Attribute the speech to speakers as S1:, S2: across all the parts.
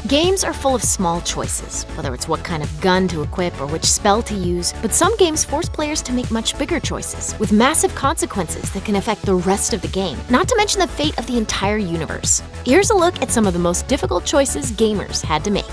S1: Games are full of small choices, whether it's what kind of gun to equip or which spell to use, but some games force players to make much bigger choices, with massive consequences that can affect the rest of the game, not to mention the fate of the entire universe. Here's a look at some of the most difficult choices gamers had to make.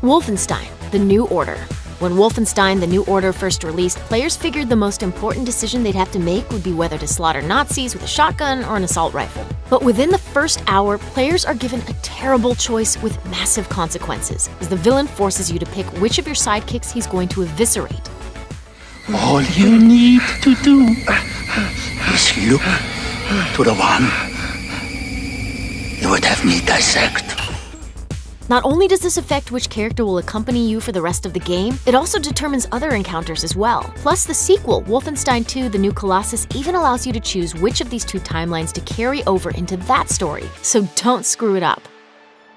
S1: Wolfenstein: The New Order. When Wolfenstein: The New Order first released, players figured the most important decision they'd have to make would be whether to slaughter Nazis with a shotgun or an assault rifle. But within the first hour, players are given a terrible choice with massive consequences, as the villain forces you to pick which of your sidekicks he's going to eviscerate.
S2: All you need to do is look to the one you would have me dissect.
S1: Not only does this affect which character will accompany you for the rest of the game, it also determines other encounters as well. Plus, the sequel, Wolfenstein 2: The New Colossus, even allows you to choose which of these two timelines to carry over into that story, so don't screw it up.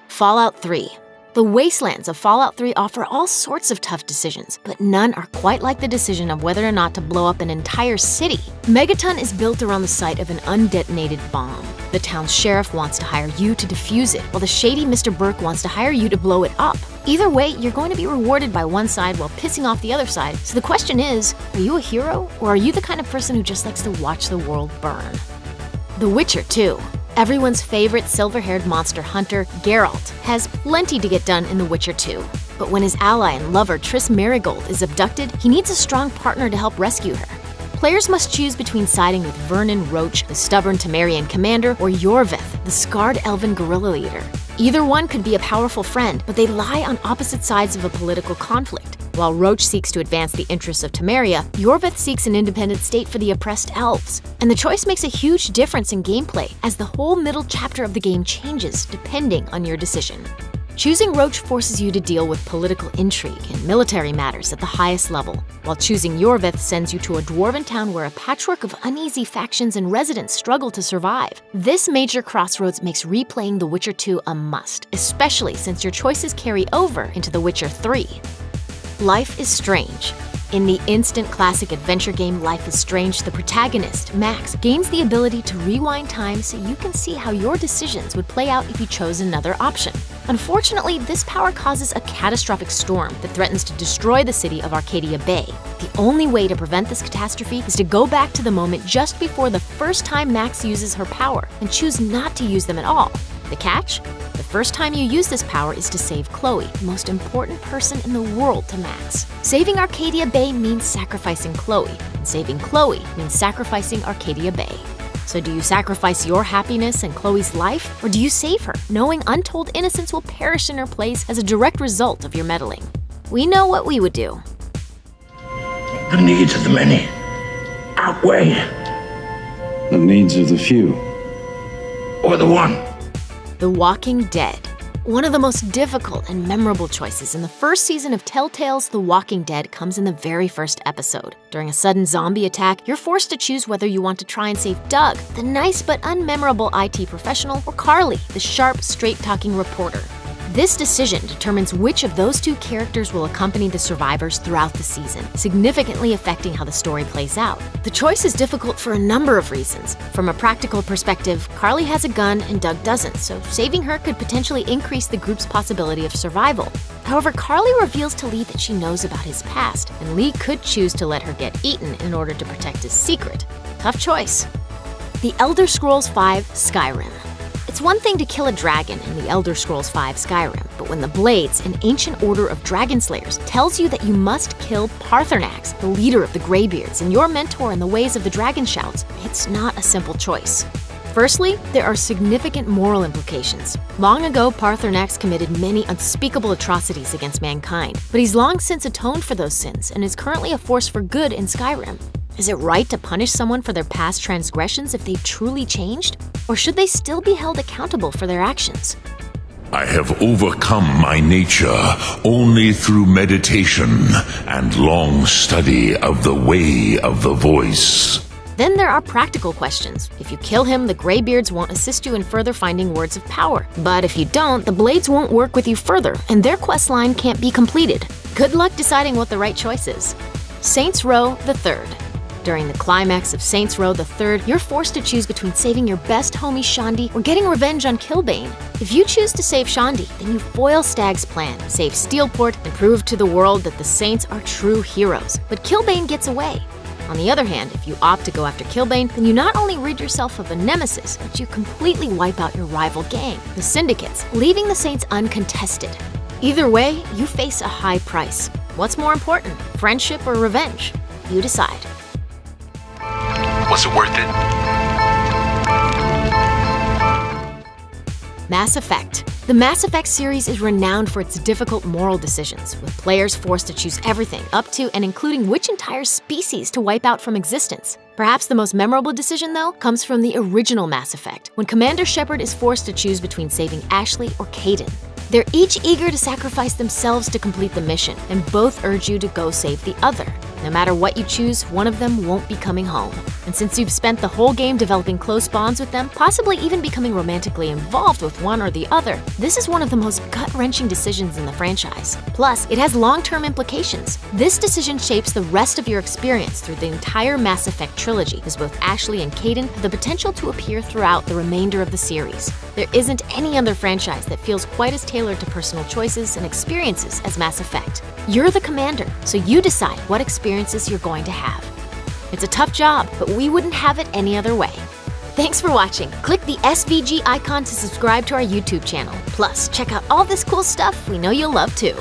S1: Fallout 3. The wastelands of Fallout 3 offer all sorts of tough decisions, but none are quite like the decision of whether or not to blow up an entire city. Megaton is built around the site of an undetonated bomb. The town's sheriff wants to hire you to defuse it, while the shady Mr. Burke wants to hire you to blow it up. Either way, you're going to be rewarded by one side while pissing off the other side, so the question is, are you a hero, or are you the kind of person who just likes to watch the world burn? The Witcher 2. Everyone's favorite silver-haired monster hunter, Geralt, has plenty to get done in The Witcher 2. But when his ally and lover Triss Merigold is abducted, he needs a strong partner to help rescue her. Players must choose between siding with Vernon Roche, the stubborn Temerian commander, or Yorveth, the scarred elven guerrilla leader. Either one could be a powerful friend, but they lie on opposite sides of a political conflict. While Roche seeks to advance the interests of Temeria, Yorveth seeks an independent state for the oppressed elves. And the choice makes a huge difference in gameplay, as the whole middle chapter of the game changes depending on your decision. Choosing Roche forces you to deal with political intrigue and military matters at the highest level, while choosing Yorveth sends you to a dwarven town where a patchwork of uneasy factions and residents struggle to survive. This major crossroads makes replaying The Witcher 2 a must, especially since your choices carry over into The Witcher 3. Life is Strange. In the instant classic adventure game Life is Strange, the protagonist, Max, gains the ability to rewind time so you can see how your decisions would play out if you chose another option. Unfortunately, this power causes a catastrophic storm that threatens to destroy the city of Arcadia Bay. The only way to prevent this catastrophe is to go back to the moment just before the first time Max uses her power and choose not to use them at all. The catch? The first time you use this power is to save Chloe, the most important person in the world to Max. Saving Arcadia Bay means sacrificing Chloe, and saving Chloe means sacrificing Arcadia Bay. So do you sacrifice your happiness and Chloe's life, or do you save her, knowing untold innocence will perish in her place as a direct result of your meddling? We know what we would do.
S2: The needs of the many outweigh
S3: the needs of the few.
S2: Or the one.
S1: The Walking Dead. One of the most difficult and memorable choices in the first season of Telltale's The Walking Dead comes in the very first episode. During a sudden zombie attack, you're forced to choose whether you want to try and save Doug, the nice but unmemorable IT professional, or Carly, the sharp, straight-talking reporter. This decision determines which of those two characters will accompany the survivors throughout the season, significantly affecting how the story plays out. The choice is difficult for a number of reasons. From a practical perspective, Carly has a gun and Doug doesn't, so saving her could potentially increase the group's possibility of survival. However, Carly reveals to Lee that she knows about his past, and Lee could choose to let her get eaten in order to protect his secret. Tough choice. The Elder Scrolls V: Skyrim. It's one thing to kill a dragon in the Elder Scrolls V: Skyrim, but when the Blades, an ancient order of dragon slayers, tells you that you must kill Paarthurnax, the leader of the Greybeards and your mentor in the ways of the dragon shouts, it's not a simple choice. Firstly, there are significant moral implications. Long ago, Paarthurnax committed many unspeakable atrocities against mankind, but he's long since atoned for those sins and is currently a force for good in Skyrim. Is it right to punish someone for their past transgressions if they've truly changed? Or should they still be held accountable for their actions?
S4: I have overcome my nature only through meditation and long study of the way of the voice.
S1: Then there are practical questions. If you kill him, the Greybeards won't assist you in further finding words of power. But if you don't, the Blades won't work with you further, and their quest line can't be completed. Good luck deciding what the right choice is. Saints Row the Third. During the climax of Saints Row the Third, you're forced to choose between saving your best homie Shaundi or getting revenge on Killbane. If you choose to save Shaundi, then you foil Stag's plan, save Steelport, and prove to the world that the Saints are true heroes. But Killbane gets away. On the other hand, if you opt to go after Killbane, then you not only rid yourself of a nemesis, but you completely wipe out your rival gang, the Syndicates, leaving the Saints uncontested. Either way, you face a high price. What's more important, friendship or revenge? You decide.
S5: Was it worth it?
S1: Mass Effect. The Mass Effect series is renowned for its difficult moral decisions, with players forced to choose everything up to and including which entire species to wipe out from existence. Perhaps the most memorable decision, though, comes from the original Mass Effect, when Commander Shepard is forced to choose between saving Ashley or Kaidan. They're each eager to sacrifice themselves to complete the mission, and both urge you to go save the other. No matter what you choose, one of them won't be coming home. And since you've spent the whole game developing close bonds with them, possibly even becoming romantically involved with one or the other, this is one of the most gut-wrenching decisions in the franchise. Plus, it has long-term implications. This decision shapes the rest of your experience through the entire Mass Effect trilogy, as both Ashley and Kaidan have the potential to appear throughout the remainder of the series. There isn't any other franchise that feels quite as tailored to personal choices and experiences as Mass Effect. You're the commander, so you decide what experiences you're going to have. It's a tough job, but we wouldn't have it any other way. Thanks for watching. Click the SVG icon to subscribe to our YouTube channel. Plus, check out all this cool stuff we know you'll love too.